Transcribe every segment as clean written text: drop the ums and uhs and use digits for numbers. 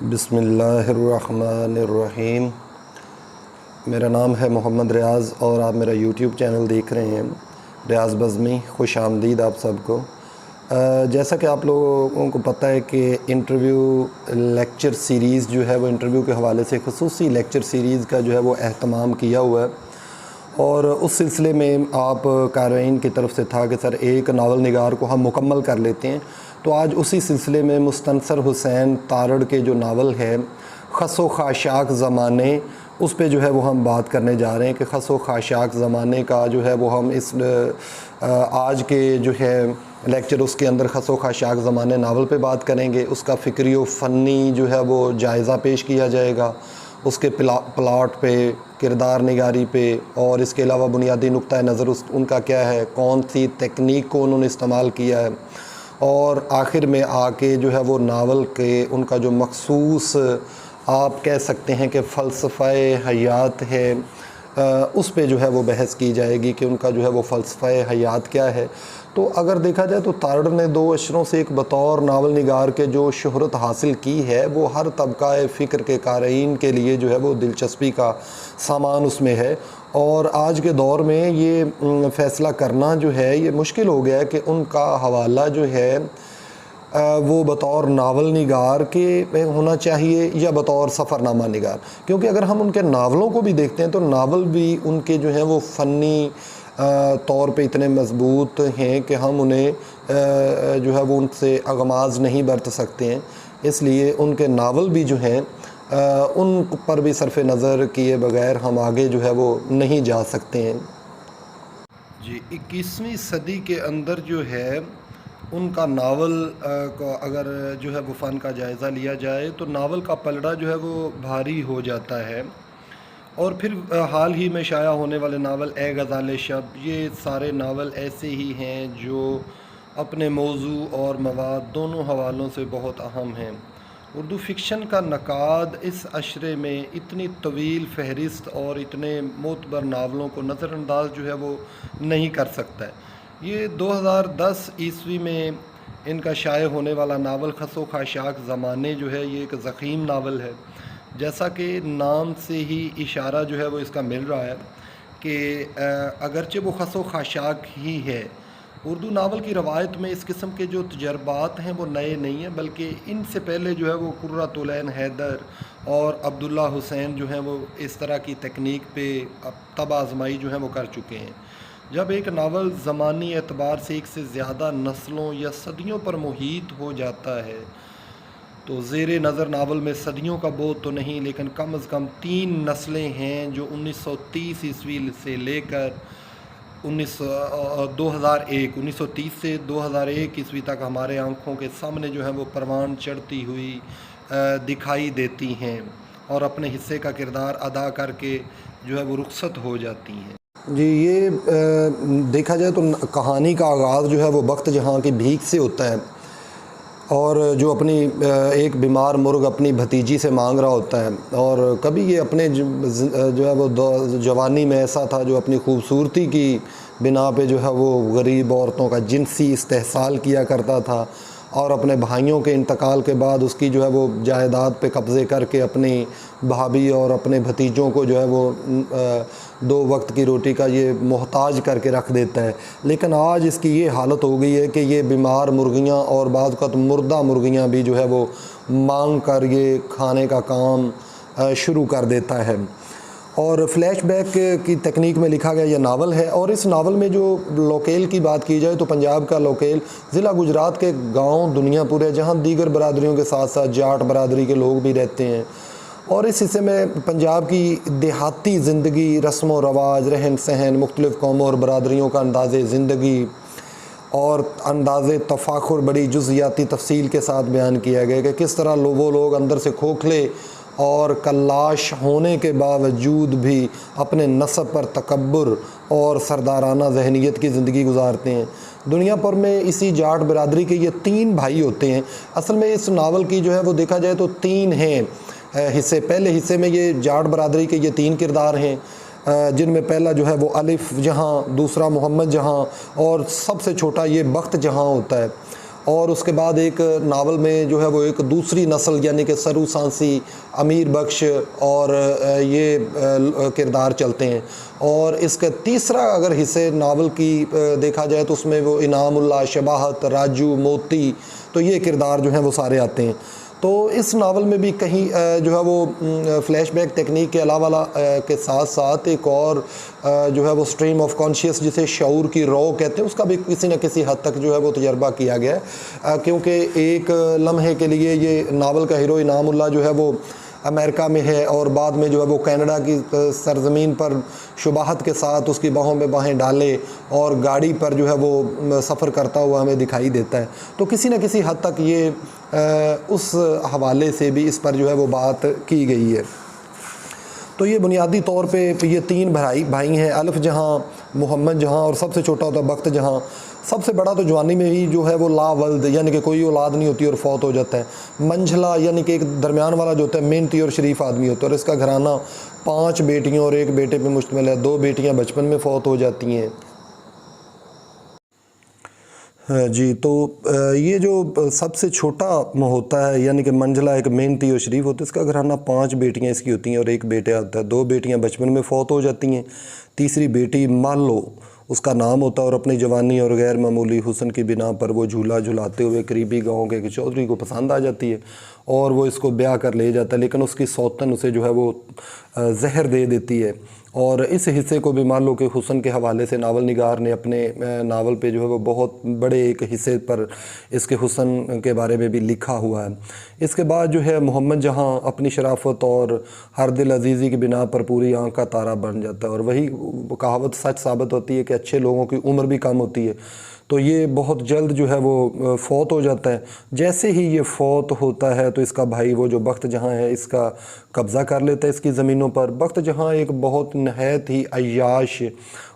بسم اللہ الرحمن الرحیم۔ میرا نام ہے محمد ریاض اور آپ میرا یوٹیوب چینل دیکھ رہے ہیں ریاض بزمی۔ خوش آمدید آپ سب کو۔ جیسا کہ آپ لوگوں کو پتہ ہے کہ انٹرویو لیکچر سیریز جو ہے وہ انٹرویو کے حوالے سے خصوصی لیکچر سیریز کا جو ہے وہ اہتمام کیا ہوا ہے، اور اس سلسلے میں آپ قارئین کی طرف سے تھا کہ سر ایک ناول نگار کو ہم مکمل کر لیتے ہیں، تو آج اسی سلسلے میں مستنصر حسین تارڑ کے جو ناول ہے خس و خاشاک زمانے، اس پہ جو ہے وہ ہم بات کرنے جا رہے ہیں کہ خس و خاشاک زمانے کا جو ہے وہ ہم اس آج کے جو ہے لیکچر اس کے اندر خس و خاشاک زمانے ناول پہ بات کریں گے۔ اس کا فکری و فنی جو ہے وہ جائزہ پیش کیا جائے گا، اس کے پلاٹ پہ، کردار نگاری پہ، اور اس کے علاوہ بنیادی نقطہ نظر ان کا کیا ہے، کون سی تکنیک کو انہوں نے استعمال کیا ہے، اور آخر میں آ کے جو ہے وہ ناول کے ان کا جو مخصوص آپ کہہ سکتے ہیں کہ فلسفہ حیات ہے، اس پہ جو ہے وہ بحث کی جائے گی کہ ان کا جو ہے وہ فلسفہ حیات کیا ہے۔ تو اگر دیکھا جائے تو تارڑ نے 2 اشروں سے ایک بطور ناول نگار کے جو شہرت حاصل کی ہے، وہ ہر طبقہ فکر کے قارئین کے لیے جو ہے وہ دلچسپی کا سامان اس میں ہے، اور آج کے دور میں یہ فیصلہ کرنا جو ہے یہ مشکل ہو گیا ہے کہ ان کا حوالہ جو ہے وہ بطور ناول نگار کے ہونا چاہیے یا بطور سفر نامہ نگار، کیونکہ اگر ہم ان کے ناولوں کو بھی دیکھتے ہیں تو ناول بھی ان کے جو ہیں وہ فنی طور پہ اتنے مضبوط ہیں کہ ہم انہیں جو ہے وہ ان سے اغماض نہیں برت سکتے ہیں، اس لیے ان کے ناول بھی جو ہیں ان پر بھی صرف نظر کیے بغیر ہم آگے جو ہے وہ نہیں جا سکتے ہیں۔ جی 21ویں صدی کے اندر جو ہے ان کا ناول کو اگر جو ہے وہ فن کا جائزہ لیا جائے تو ناول کا پلڑا جو ہے وہ بھاری ہو جاتا ہے، اور پھر حال ہی میں شائع ہونے والے ناول اے غزال شب، یہ سارے ناول ایسے ہی ہیں جو اپنے موضوع اور مواد دونوں حوالوں سے بہت اہم ہیں۔ اردو فکشن کا نقاد اس عشرے میں اتنی طویل فہرست اور اتنے معتبر ناولوں کو نظر انداز جو ہے وہ نہیں کر سکتا ہے۔ یہ 2010 عیسوی میں ان کا شائع ہونے والا ناول خس و خاشاک زمانے جو ہے یہ ایک ضخیم ناول ہے، جیسا کہ نام سے ہی اشارہ جو ہے وہ اس کا مل رہا ہے کہ اگرچہ وہ خس و خاشاک ہی ہے، اردو ناول کی روایت میں اس قسم کے جو تجربات ہیں وہ نئے نہیں ہیں، بلکہ ان سے پہلے جو ہے وہ قرۃ العین حیدر اور عبداللہ حسین جو ہیں وہ اس طرح کی تکنیک پہ طب آزمائی جو ہیں وہ کر چکے ہیں۔ جب ایک ناول زمانی اعتبار سے ایک سے زیادہ نسلوں یا صدیوں پر محیط ہو جاتا ہے تو زیر نظر ناول میں صدیوں کا بوجھ تو نہیں، لیکن کم از کم 3 نسلیں ہیں جو 1930 عیسوی سے لے کر 1930 سے 2001 عیسوی تک ہمارے آنکھوں کے سامنے جو ہے وہ پروان چڑھتی ہوئی دکھائی دیتی ہیں اور اپنے حصے کا کردار ادا کر کے جو ہے وہ رخصت ہو جاتی ہیں۔ جی یہ دیکھا جائے تو کہانی کا آغاز جو ہے وہ بخت جہاں کی بھیک سے ہوتا ہے، اور جو اپنی ایک بیمار مرغ اپنی بھتیجی سے مانگ رہا ہوتا ہے، اور کبھی یہ اپنے جو ہے وہ جوانی میں ایسا تھا جو اپنی خوبصورتی کی بنا پہ جو ہے وہ غریب عورتوں کا جنسی استحصال کیا کرتا تھا، اور اپنے بھائیوں کے انتقال کے بعد اس کی جو ہے وہ جائیداد پہ قبضے کر کے اپنی بھابھی اور اپنے بھتیجوں کو جو ہے وہ 2 وقت کی روٹی کا یہ محتاج کر کے رکھ دیتا ہے۔ لیکن آج اس کی یہ حالت ہو گئی ہے کہ یہ بیمار مرغیاں اور بعض اوقات مردہ مرغیاں بھی جو ہے وہ مانگ کر یہ کھانے کا کام شروع کر دیتا ہے، اور فلیش بیک کی تکنیک میں لکھا گیا یہ ناول ہے۔ اور اس ناول میں جو لوکیل کی بات کی جائے تو پنجاب کا لوکیل ضلع گجرات کے گاؤں دنیا پور ہے، جہاں دیگر برادریوں کے ساتھ ساتھ جاٹ برادری کے لوگ بھی رہتے ہیں، اور اس حصے میں پنجاب کی دیہاتی زندگی، رسم و رواج، رہن سہن، مختلف قوموں اور برادریوں کا انداز زندگی اور انداز تفاخر بڑی جزیاتی تفصیل کے ساتھ بیان کیا گیا کہ کس طرح وہ لوگ اندر سے کھوکھلے اور کلاش ہونے کے باوجود بھی اپنے نسب پر تکبر اور سردارانہ ذہنیت کی زندگی گزارتے ہیں۔ دنیا پر میں اسی جاٹ برادری کے یہ 3 بھائی ہوتے ہیں۔ اصل میں اس ناول کی جو ہے وہ دیکھا جائے تو 3 ہیں حصے۔ پہلے حصے میں یہ جاٹ برادری کے یہ 3 کردار ہیں، جن میں پہلا جو ہے وہ الف جہاں، دوسرا محمد جہاں، اور سب سے چھوٹا یہ بخت جہاں ہوتا ہے۔ اور اس کے بعد ایک ناول میں جو ہے وہ ایک دوسری نسل یعنی کہ سرو سانسی، امیر بخش اور یہ کردار چلتے ہیں، اور اس کا تیسرا اگر حصے ناول کی دیکھا جائے تو اس میں وہ انعام اللہ، شباہت، راجو، موتی، تو یہ کردار جو ہیں وہ سارے آتے ہیں۔ تو اس ناول میں بھی کہیں جو ہے وہ فلیش بیک تکنیک کے علاوہ کے ساتھ ساتھ ایک اور جو ہے وہ اسٹریم آف کانشیس جسے شعور کی رو کہتے ہیں، اس کا بھی کسی نہ کسی حد تک جو ہے وہ تجربہ کیا گیا ہے، کیونکہ ایک لمحے کے لیے یہ ناول کا ہیرو انعام اللہ جو ہے وہ امریکہ میں ہے، اور بعد میں جو ہے وہ کینیڈا کی سرزمین پر شباہت کے ساتھ اس کی باہوں میں باہیں ڈالے اور گاڑی پر جو ہے وہ سفر کرتا ہوا ہمیں دکھائی دیتا ہے۔ تو کسی نہ کسی حد تک یہ اس حوالے سے بھی اس پر جو ہے وہ بات کی گئی ہے۔ تو یہ بنیادی طور پہ یہ تین بھائی ہیں، الف جہاں، محمد جہاں اور سب سے چھوٹا ہوتا ہے بخت جہاں۔ سب سے بڑا تو جوانی میں ہی جو ہے وہ لا ولد یعنی کہ کوئی اولاد نہیں ہوتی اور فوت ہو جاتا ہے۔ منجھلا یعنی کہ ایک درمیان والا جو ہوتا ہے محنتی اور شریف آدمی ہوتا ہے، اور اس کا گھرانہ 5 بیٹیوں اور 1 بیٹے پہ مشتمل ہے۔ 2 بیٹیاں بچپن میں فوت ہو جاتی ہیں۔ جی، تو یہ جو سب سے چھوٹا ہوتا ہے یعنی کہ منجلا ایک محنتی اور شریف ہوتا ہے، اس کا گھرانہ 5 بیٹیاں اس کی ہوتی ہیں اور 1 بیٹا ہوتا ہے۔ 2 بیٹیاں بچپن میں فوت ہو جاتی ہیں۔ تیسری بیٹی مالو اس کا نام ہوتا ہے، اور اپنی جوانی اور غیر معمولی حسن کی بنا پر وہ جھولا جھلاتے ہوئے قریبی گاؤں کے ایک چودھری کو پسند آ جاتی ہے اور وہ اس کو بیاہ کر لے جاتا ہے، لیکن اس کی سوتن اسے جو ہے وہ زہر دے دیتی ہے۔ اور اس حصے کو بھی مالو کے حسن کے حوالے سے ناول نگار نے اپنے ناول پہ جو ہے وہ بہت بڑے ایک حصے پر اس کے حسن کے بارے میں بھی لکھا ہوا ہے۔ اس کے بعد جو ہے محمد جہاں اپنی شرافت اور ہر دل عزیزی کی بنا پر پوری آنکھ کا تارا بن جاتا ہے، اور وہی کہاوت سچ ثابت ہوتی ہے کہ اچھے لوگوں کی عمر بھی کم ہوتی ہے۔ تو یہ بہت جلد جو ہے وہ فوت ہو جاتا ہے۔ جیسے ہی یہ فوت ہوتا ہے تو اس کا بھائی وہ جو بخت جہاں ہے اس کا قبضہ کر لیتا ہے اس کی زمینوں پر۔ بخت جہاں ایک بہت نہایت ہی عیاش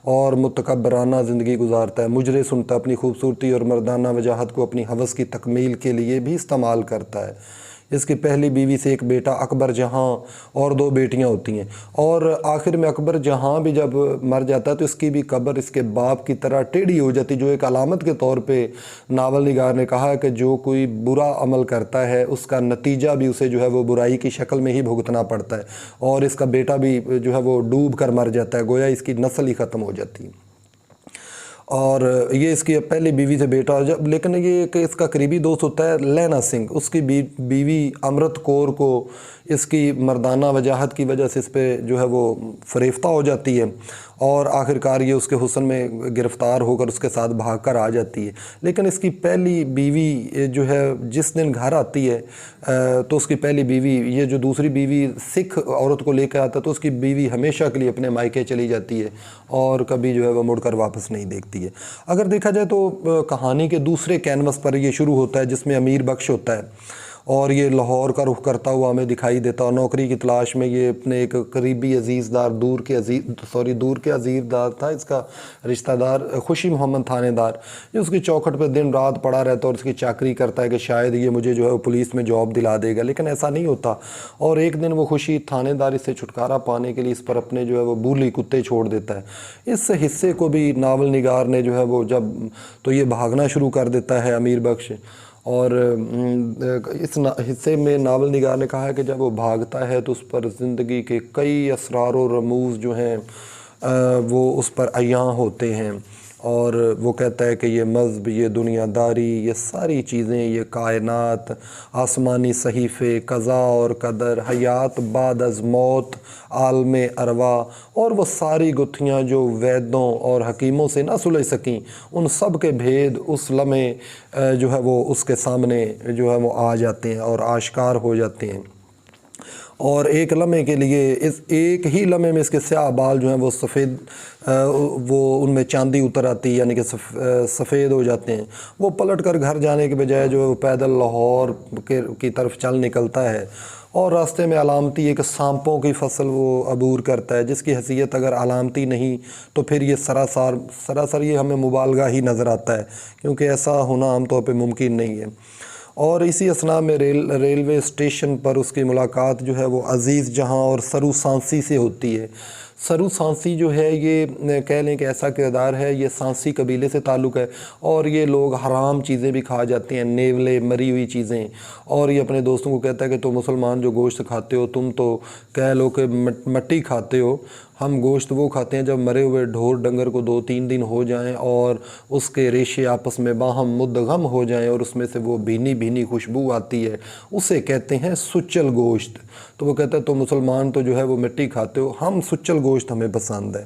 اور متکبرانہ زندگی گزارتا ہے، مجرے سنتا، اپنی خوبصورتی اور مردانہ وجاہت کو اپنی ہوس کی تکمیل کے لیے بھی استعمال کرتا ہے۔ اس کی پہلی بیوی سے 1 بیٹا اکبر جہاں اور 2 بیٹیاں ہوتی ہیں، اور آخر میں اکبر جہاں بھی جب مر جاتا ہے تو اس کی بھی قبر اس کے باپ کی طرح ٹیڑھی ہو جاتی، جو ایک علامت کے طور پہ ناول نگار نے کہا ہے کہ جو کوئی برا عمل کرتا ہے اس کا نتیجہ بھی اسے جو ہے وہ برائی کی شکل میں ہی بھگتنا پڑتا ہے، اور اس کا بیٹا بھی جو ہے وہ ڈوب کر مر جاتا ہے، گویا اس کی نسل ہی ختم ہو جاتی ہے۔ اور یہ اس کی پہلی بیوی سے بیٹا جب، لیکن یہ کہ اس کا قریبی دوست ہوتا ہے لینا سنگھ، اس کی بیوی امرت کور کو اس کی مردانہ وجاہت کی وجہ سے اس پہ جو ہے وہ فریفتہ ہو جاتی ہے، اور آخر کار یہ اس کے حسن میں گرفتار ہو کر اس کے ساتھ بھاگ کر آ جاتی ہے۔ لیکن اس کی پہلی بیوی جو ہے جس دن گھر آتی ہے تو اس کی پہلی بیوی، یہ جو دوسری بیوی سکھ عورت کو لے کے آتا ہے، تو اس کی بیوی ہمیشہ کے لیے اپنے مائکے چلی جاتی ہے اور کبھی جو ہے وہ مڑ کر واپس نہیں دیکھتی ہے۔ اگر دیکھا جائے تو کہانی کے دوسرے کینوس پر یہ شروع ہوتا ہے جس میں امیر بخش ہوتا ہے، اور یہ لاہور کا رخ کرتا ہوا ہمیں دکھائی دیتا، اور نوکری کی تلاش میں یہ اپنے ایک قریبی عزیز دار دور کے عزیز دار تھا اس کا رشتہ دار، خوشی محمد تھانے دار، یہ اس کی چوکھٹ پہ دن رات پڑا رہتا ہے اور اس کی چاکری کرتا ہے کہ شاید یہ مجھے جو ہے پولیس میں جاب دلا دے گا، لیکن ایسا نہیں ہوتا۔ اور ایک دن وہ خوشی تھانے داری سے چھٹکارا پانے کے لیے اس پر اپنے جو ہے وہ بولی کتے چھوڑ دیتا ہے۔ اس حصے کو بھی ناول نگار نے جو ہے وہ جب تو یہ بھاگنا شروع کر دیتا ہے امیر بخش، اور اس حصے میں ناول نگار نے کہا ہے کہ جب وہ بھاگتا ہے تو اس پر زندگی کے کئی اسرار و رموز جو ہیں وہ اس پر عیاں ہوتے ہیں، اور وہ کہتا ہے کہ یہ مذہب، یہ دنیا داری، یہ ساری چیزیں، یہ کائنات، آسمانی صحیفے، قضاء اور قدر، حیات بعد از موت، عالم ارواح، اور وہ ساری گتھیاں جو ویدوں اور حکیموں سے نہ سلجھ سکیں، ان سب کے بھید اس لمحے جو ہے وہ اس کے سامنے جو ہے وہ آ جاتے ہیں اور آشکار ہو جاتے ہیں۔ اور ایک لمحے کے لیے، اس ایک ہی لمحے میں اس کے سیاہ بال جو ہیں وہ سفید، وہ ان میں چاندی اتر آتی ہے، یعنی کہ سفید ہو جاتے ہیں۔ وہ پلٹ کر گھر جانے کے بجائے جو ہے وہ پیدل لاہور کی طرف چل نکلتا ہے، اور راستے میں علامتی ایک سانپوں کی فصل وہ عبور کرتا ہے، جس کی حیثیت اگر علامتی نہیں تو پھر یہ سراسر یہ ہمیں مبالغہ ہی نظر آتا ہے، کیونکہ ایسا ہونا عام طور پہ ممکن نہیں ہے۔ اور اسی اثناء میں ریلوے اسٹیشن پر اس کی ملاقات جو ہے وہ عزیز جہاں اور سرو سانسی سے ہوتی ہے۔ سرو سانسی جو ہے یہ کہہ لیں کہ ایسا کردار ہے، یہ سانسی قبیلے سے تعلق ہے، اور یہ لوگ حرام چیزیں بھی کھا جاتے ہیں، نیولے، مری ہوئی چیزیں، اور یہ اپنے دوستوں کو کہتا ہے کہ تم مسلمان جو گوشت کھاتے ہو تم تو کہہ لو کہ مٹی کھاتے ہو، ہم گوشت وہ کھاتے ہیں جب مرے ہوئے ڈھور ڈنگر کو 2-3 دن ہو جائیں اور اس کے ریشے آپس میں باہم مدغم ہو جائیں اور اس میں سے وہ بھینی بھینی خوشبو آتی ہے، اسے کہتے ہیں سچل گوشت۔ تو وہ کہتا ہے تو مسلمان تو جو ہے وہ مٹی کھاتے ہو، ہم سچل گوشت ہمیں پسند ہے۔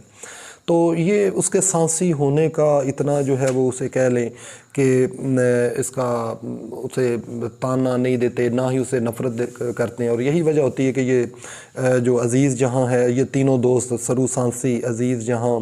تو یہ اس کے سانسی ہونے کا اتنا جو ہے وہ اسے کہہ لیں کہ اس کا اسے تانا نہیں دیتے، نہ ہی اسے نفرت کرتے ہیں، اور یہی وجہ ہوتی ہے کہ یہ جو عزیز جہاں ہے، یہ تینوں دوست سرو سانسی عزیز جہاں،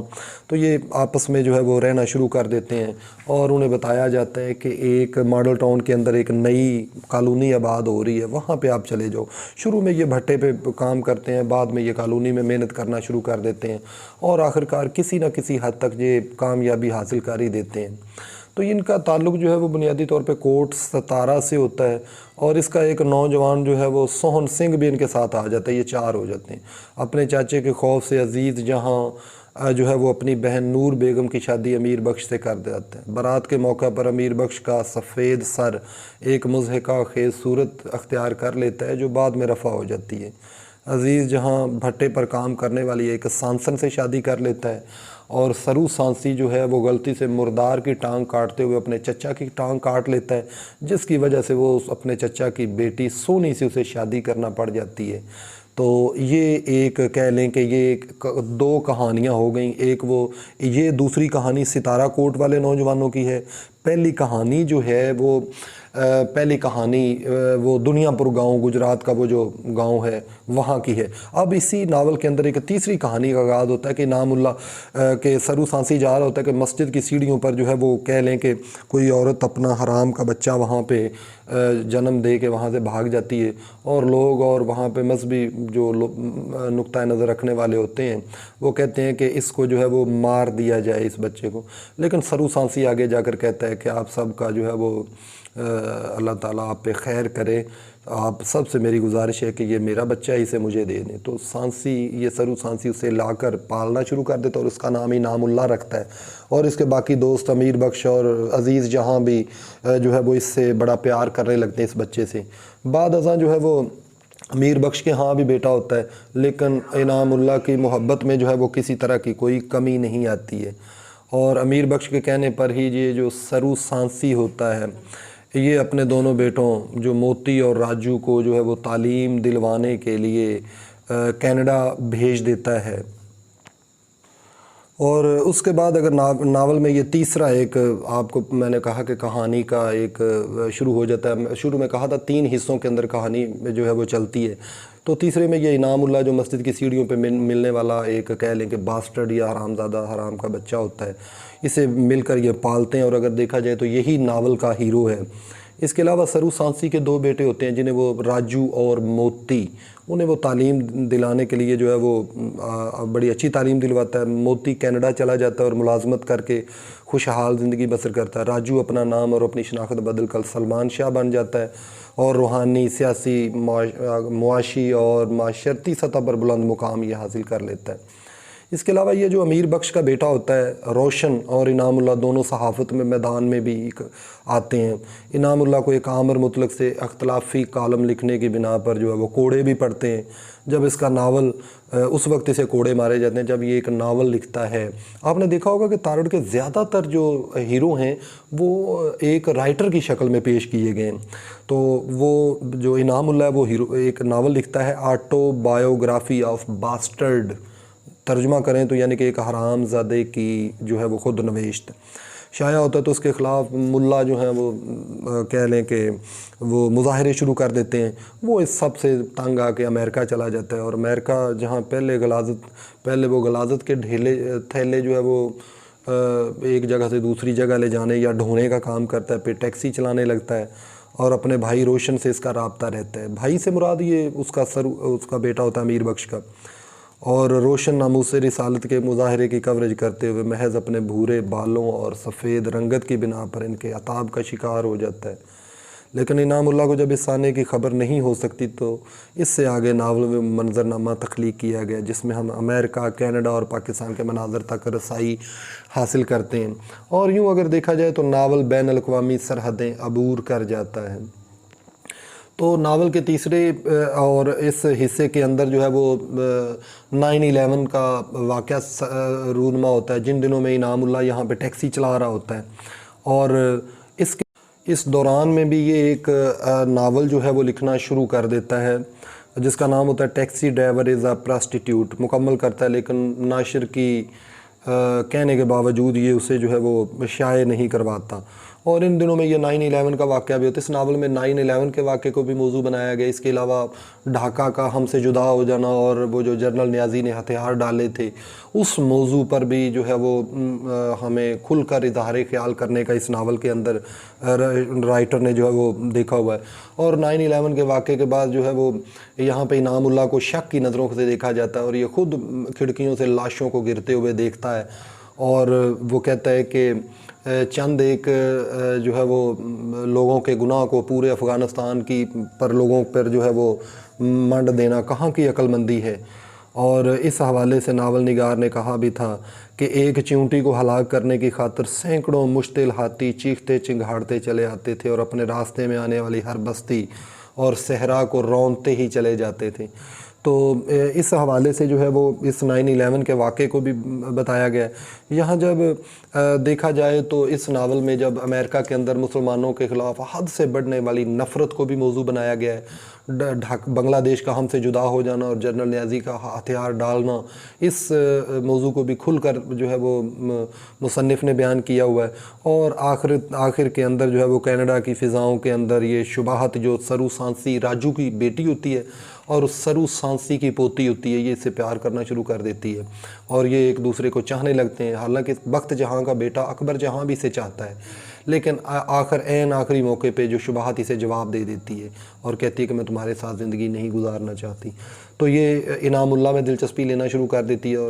تو یہ آپس میں جو ہے وہ رہنا شروع کر دیتے ہیں، اور انہیں بتایا جاتا ہے کہ ایک ماڈل ٹاؤن کے اندر ایک نئی کالونی آباد ہو رہی ہے، وہاں پہ آپ چلے جاؤ۔ شروع میں یہ بھٹے پہ کام کرتے ہیں، بعد میں یہ کالونی میں محنت کرنا شروع کر دیتے ہیں، اور آخرکار کسی نہ کسی حد تک یہ کامیابی حاصل کر ہی دیتے ہیں۔ تو ان کا تعلق جو ہے وہ بنیادی طور پہ کوٹ 17 سے ہوتا ہے، اور اس کا ایک نوجوان جو ہے وہ سوہن سنگھ بھی ان کے ساتھ آ جاتا ہے، یہ 4 ہو جاتے ہیں۔ اپنے چاچے کے خوف سے عزیز جہاں جو ہے وہ اپنی بہن نور بیگم کی شادی امیر بخش سے کر دیتا ہے۔ برات کے موقع پر امیر بخش کا سفید سر ایک مضحکہ خیز صورت اختیار کر لیتا ہے جو بعد میں رفع ہو جاتی ہے۔ عزیز جہاں بھٹے پر کام کرنے والی ایک سانسن سے شادی کر لیتا ہے، اور سرو سانسی جو ہے وہ غلطی سے مردار کی ٹانگ کاٹتے ہوئے اپنے چچا کی ٹانگ کاٹ لیتا ہے، جس کی وجہ سے وہ اپنے چچا کی بیٹی سونی سے اسے شادی کرنا پڑ جاتی ہے۔ تو یہ ایک کہہ لیں کہ یہ 2 کہانیاں ہو گئیں۔ ایک وہ یہ دوسری کہانی ستارہ کوٹ والے نوجوانوں کی ہے۔ پہلی کہانی جو ہے وہ وہ دنیا پور گاؤں، گجرات کا وہ جو گاؤں ہے وہاں کی ہے۔ اب اسی ناول کے اندر ایک تیسری کہانی کا آغاز ہوتا ہے کہ انعام اللہ کے سرو سانسی جا رہا ہوتا ہے کہ مسجد کی سیڑھیوں پر جو ہے وہ کہہ لیں کہ کوئی عورت اپنا حرام کا بچہ وہاں پہ جنم دے کے وہاں سے بھاگ جاتی ہے، اور لوگ اور وہاں پہ مذہبی جو نقطۂ نظر رکھنے والے ہوتے ہیں وہ کہتے ہیں کہ اس کو جو ہے وہ مار دیا جائے اس بچے کو، لیکن سرو سانسی آگے جا کر کہتا ہے کہ آپ سب کا جو ہے وہ اللہ تعالیٰ آپ پہ خیر کرے، آپ سب سے میری گزارش ہے کہ یہ میرا بچہ ہے، اسے مجھے دے دیں۔ تو سانسی یہ سرو سانسی اسے لا کر پالنا شروع کر دیتا ہے، اور اس کا نام انعام اللہ رکھتا ہے، اور اس کے باقی دوست امیر بخش اور عزیز جہاں بھی جو ہے وہ اس سے بڑا پیار کرنے لگتے ہیں اس بچے سے۔ بعد ازاں جو ہے وہ امیر بخش کے ہاں بھی بیٹا ہوتا ہے، لیکن انعام اللہ کی محبت میں جو ہے وہ کسی طرح کی کوئی کمی نہیں آتی ہے، اور امیر بخش کے کہنے پر ہی یہ جو سرو سانسی ہوتا ہے یہ اپنے دونوں بیٹوں جو موتی اور راجو کو جو ہے وہ تعلیم دلوانے کے لیے کینیڈا بھیج دیتا ہے۔ اور اس کے بعد اگر ناول میں یہ تیسرا ایک آپ کو میں نے کہا کہ کہانی کا ایک شروع ہو جاتا ہے، شروع میں کہا تھا 3 حصوں کے اندر کہانی جو ہے وہ چلتی ہے، تو تیسرے میں یہ انعام اللہ جو مسجد کی سیڑھیوں پہ ملنے والا ایک کہہ لیں کہ باسٹرڈ یا حرامزادہ حرام کا بچہ ہوتا ہے، اسے مل کر یہ پالتے ہیں، اور اگر دیکھا جائے تو یہی ناول کا ہیرو ہے۔ اس کے علاوہ سرو سانسی کے 2 بیٹے ہوتے ہیں جنہیں وہ راجو اور موتی، انہیں وہ تعلیم دلانے کے لیے جو ہے وہ بڑی اچھی تعلیم دلواتا ہے۔ موتی کینیڈا چلا جاتا ہے اور ملازمت کر کے خوشحال زندگی بسر کرتا ہے۔ راجو اپنا نام اور اپنی شناخت بدل کر سلمان شاہ بن جاتا ہے، اور روحانی، سیاسی، معاشی اور معاشرتی سطح پر بلند مقام یہ حاصل کر لیتا ہے۔ اس کے علاوہ یہ جو امیر بخش کا بیٹا ہوتا ہے روشن، اور انعام اللہ دونوں صحافت میں میدان میں بھی آتے ہیں۔ انعام اللہ کو ایک عامر مطلق سے اختلافی کالم لکھنے کی بنا پر جو ہے وہ کوڑے بھی پڑتے ہیں۔ جب اس کا ناول اس وقت اسے کوڑے مارے جاتے ہیں جب یہ ایک ناول لکھتا ہے۔ آپ نے دیکھا ہوگا کہ تارڑ کے زیادہ تر جو ہیرو ہیں وہ ایک رائٹر کی شکل میں پیش کیے گئے ہیں، تو وہ جو انعام اللہ ہے وہ ہیرو ایک ناول لکھتا ہے آٹو بایوگرافی آف باسٹرڈ، ترجمہ کریں تو یعنی کہ ایک حرام زادے کی جو ہے وہ خود نوشت شائع ہوتا ہے، تو اس کے خلاف ملا جو ہیں وہ کہہ لیں کہ وہ مظاہرے شروع کر دیتے ہیں۔ وہ اس سب سے تنگ آ کے امریکہ چلا جاتا ہے، اور امریکہ جہاں پہلے وہ غلاظت کے تھیلے جو ہے وہ ایک جگہ سے دوسری جگہ لے جانے یا ڈھونے کا کام کرتا ہے، پھر ٹیکسی چلانے لگتا ہے، اور اپنے بھائی روشن سے اس کا رابطہ رہتا ہے۔ بھائی سے مراد یہ اس کا بیٹا ہوتا ہے امیر بخش کا، اور روشن ناموس رسالت کے مظاہرے کی کوریج کرتے ہوئے محض اپنے بھورے بالوں اور سفید رنگت کی بنا پر ان کے عتاب کا شکار ہو جاتا ہے۔ لیکن انعام اللہ کو جب اس آنے کی خبر نہیں ہو سکتی تو اس سے آگے ناول میں منظرنامہ تخلیق کیا گیا جس میں ہم امریکہ، کینیڈا اور پاکستان کے مناظر تک رسائی حاصل کرتے ہیں، اور یوں اگر دیکھا جائے تو ناول بین الاقوامی سرحدیں عبور کر جاتا ہے۔ تو ناول کے تیسرے اور اس حصے کے اندر جو ہے وہ 9/11 کا واقعہ رونما ہوتا ہے، جن دنوں میں انعام اللہ یہاں پہ ٹیکسی چلا رہا ہوتا ہے، اور اس دوران میں بھی یہ ایک ناول جو ہے وہ لکھنا شروع کر دیتا ہے جس کا نام ہوتا ہے ٹیکسی ڈرائیور از اے پراسٹیٹیوٹ، مکمل کرتا ہے لیکن ناشر کی کہنے کے باوجود یہ اسے جو ہے وہ شائع نہیں کرواتا۔ اور ان دنوں میں یہ 9/11 کا واقعہ بھی ہوتا ہے۔ اس ناول میں 9/11 کے واقعے کو بھی موضوع بنایا گیا، اس کے علاوہ ڈھاکہ کا ہم سے جدا ہو جانا اور وہ جو جنرل نیازی نے ہتھیار ڈالے تھے اس موضوع پر بھی جو ہے وہ ہمیں کھل کر اظہار خیال کرنے کا اس ناول کے اندر رائٹر نے جو ہے وہ دیکھا ہوا ہے۔ اور 9/11 کے واقعے کے بعد جو ہے وہ یہاں پہ انعام اللہ کو شک کی نظروں سے دیکھا جاتا ہے، اور یہ خود کھڑکیوں سے لاشوں کو گرتے ہوئے دیکھتا ہے، اور وہ کہتا ہے کہ چند ایک جو ہے وہ لوگوں کے گناہ کو پورے افغانستان کی پر لوگوں پر جو ہے وہ منڈ دینا کہاں کی عقل مندی ہے۔ اور اس حوالے سے ناول نگار نے کہا بھی تھا کہ ایک چیونٹی کو ہلاک کرنے کی خاطر سینکڑوں مشتعل ہاتھی چیختے چنگھاڑتے چلے آتے تھے اور اپنے راستے میں آنے والی ہر بستی اور صحرا کو رونتے ہی چلے جاتے تھے۔ تو اس حوالے سے جو ہے وہ اس 9/11 کے واقعے کو بھی بتایا گیا ہے۔ یہاں جب دیکھا جائے تو اس ناول میں جب امریکہ کے اندر مسلمانوں کے خلاف حد سے بڑھنے والی نفرت کو بھی موضوع بنایا گیا ہے، بنگلہ دیش کا ہم سے جدا ہو جانا اور جنرل نیازی کا ہتھیار ڈالنا، اس موضوع کو بھی کھل کر جو ہے وہ مصنف نے بیان کیا ہوا ہے۔ اور آخر کے اندر جو ہے وہ کینیڈا کی فضاؤں کے اندر یہ شباہت جو سرو سانسی راجو کی بیٹی ہوتی ہے اور اس سرو سانسی کی پوتی ہوتی ہے، یہ اس سے پیار کرنا شروع کر دیتی ہے اور یہ ایک دوسرے کو چاہنے لگتے ہیں۔ حالانکہ بخت جہاں کا بیٹا اکبر جہاں بھی اسے چاہتا ہے، لیکن آخری موقع پہ جو شباہت اسے جواب دے دیتی ہے اور کہتی ہے کہ میں تمہارے ساتھ زندگی نہیں گزارنا چاہتی۔ تو یہ انعام اللہ میں دلچسپی لینا شروع کر دیتی ہے،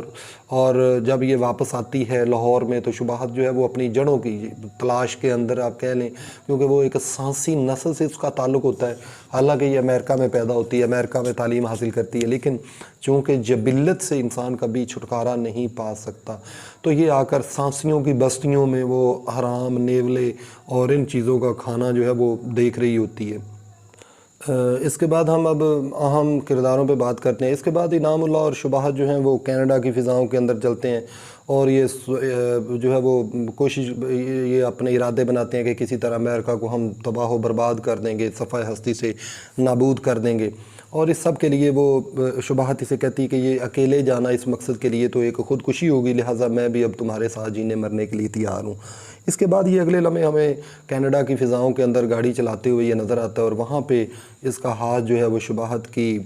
اور جب یہ واپس آتی ہے لاہور میں تو شباہت جو ہے وہ اپنی جڑوں کی تلاش کے اندر آپ کہہ لیں، کیونکہ وہ ایک سانسی نسل سے اس کا تعلق ہوتا ہے۔ حالانکہ یہ امریکہ میں پیدا ہوتی ہے، امریکہ میں تعلیم حاصل کرتی ہے، لیکن چونکہ جبلت سے انسان کبھی چھٹکارا نہیں پا سکتا، تو یہ آ کر سانسیوں کی بستیوں میں وہ حرام، نیولے اور ان چیزوں کا کھانا جو ہے وہ دیکھ رہی ہوتی ہے۔ اس کے بعد ہم اب اہم کرداروں پہ بات کرتے ہیں۔ اس کے بعد انعام اللہ اور شباہت جو ہیں وہ کینیڈا کی فضاؤں کے اندر چلتے ہیں، اور یہ جو ہے وہ یہ اپنے ارادے بناتے ہیں کہ کسی طرح امریکہ کو ہم تباہ و برباد کر دیں گے، صفحہ ہستی سے نابود کر دیں گے، اور اس سب کے لیے وہ شباہت اسے کہتی ہے کہ یہ اکیلے جانا اس مقصد کے لیے تو ایک خودکشی ہوگی، لہٰذا میں بھی اب تمہارے ساتھ جینے مرنے کے لیے تیار ہوں۔ اس کے بعد یہ اگلے لمحے ہمیں کینیڈا کی فضاؤں کے اندر گاڑی چلاتے ہوئے یہ نظر آتا ہے، اور وہاں پہ اس کا ہاتھ جو ہے وہ شباہت کی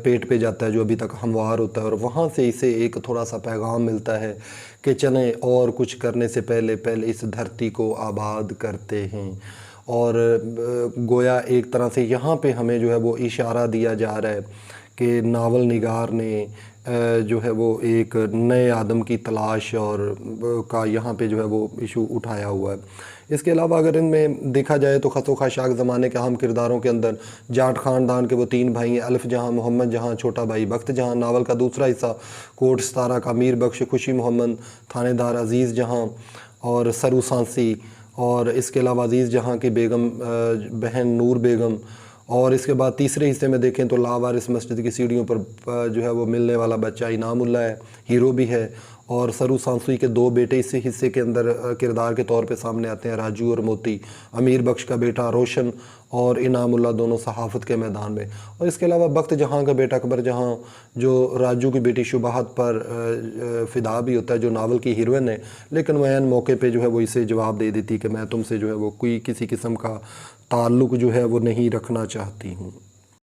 پیٹ پہ جاتا ہے جو ابھی تک ہموار ہوتا ہے، اور وہاں سے اسے ایک تھوڑا سا پیغام ملتا ہے کہ چلیں اور کچھ کرنے سے پہلے اس دھرتی کو آباد کرتے ہیں۔ اور گویا ایک طرح سے یہاں پہ ہمیں جو ہے وہ اشارہ دیا جا رہا ہے کہ ناول نگار نے جو ہے وہ ایک نئے آدم کی تلاش اور کا یہاں پہ جو ہے وہ ایشو اٹھایا ہوا ہے۔ اس کے علاوہ اگر ان میں دیکھا جائے تو خط و خاشاک زمانے کے اہم کرداروں کے اندر جاٹ خاندان کے وہ 3 بھائی ہیں، الف جہاں، محمد جہاں، چھوٹا بھائی بخت جہاں۔ ناول کا دوسرا حصہ کوٹ ستارہ کا میر بخش، خوشی محمد، تھانے دار عزیز جہاں اور سرو سانسی، اور اس کے علاوہ عزیز جہاں کی بیگم بہن نور بیگم، اور اس کے بعد تیسرے حصے میں دیکھیں تو لاوارث مسجد کی سیڑھیوں پر جو ہے وہ ملنے والا بچہ انعام اللہ ہے، ہیرو بھی ہے، اور سرو سانسوئی کے 2 بیٹے اس حصے کے اندر کردار کے طور پہ سامنے آتے ہیں، راجو اور موتی، امیر بخش کا بیٹا روشن اور انعام اللہ دونوں صحافت کے میدان میں، اور اس کے علاوہ بخت جہاں کا بیٹا اکبر جہاں جو راجو کی بیٹی شباہت پر فدا بھی ہوتا ہے، جو ناول کی ہیروئن ہے، لیکن وہ عین موقع پہ جو ہے وہ اسے جواب دے دیتی کہ میں تم سے جو ہے وہ کوئی کسی قسم کا تعلق جو ہے وہ نہیں رکھنا چاہتی ہوں۔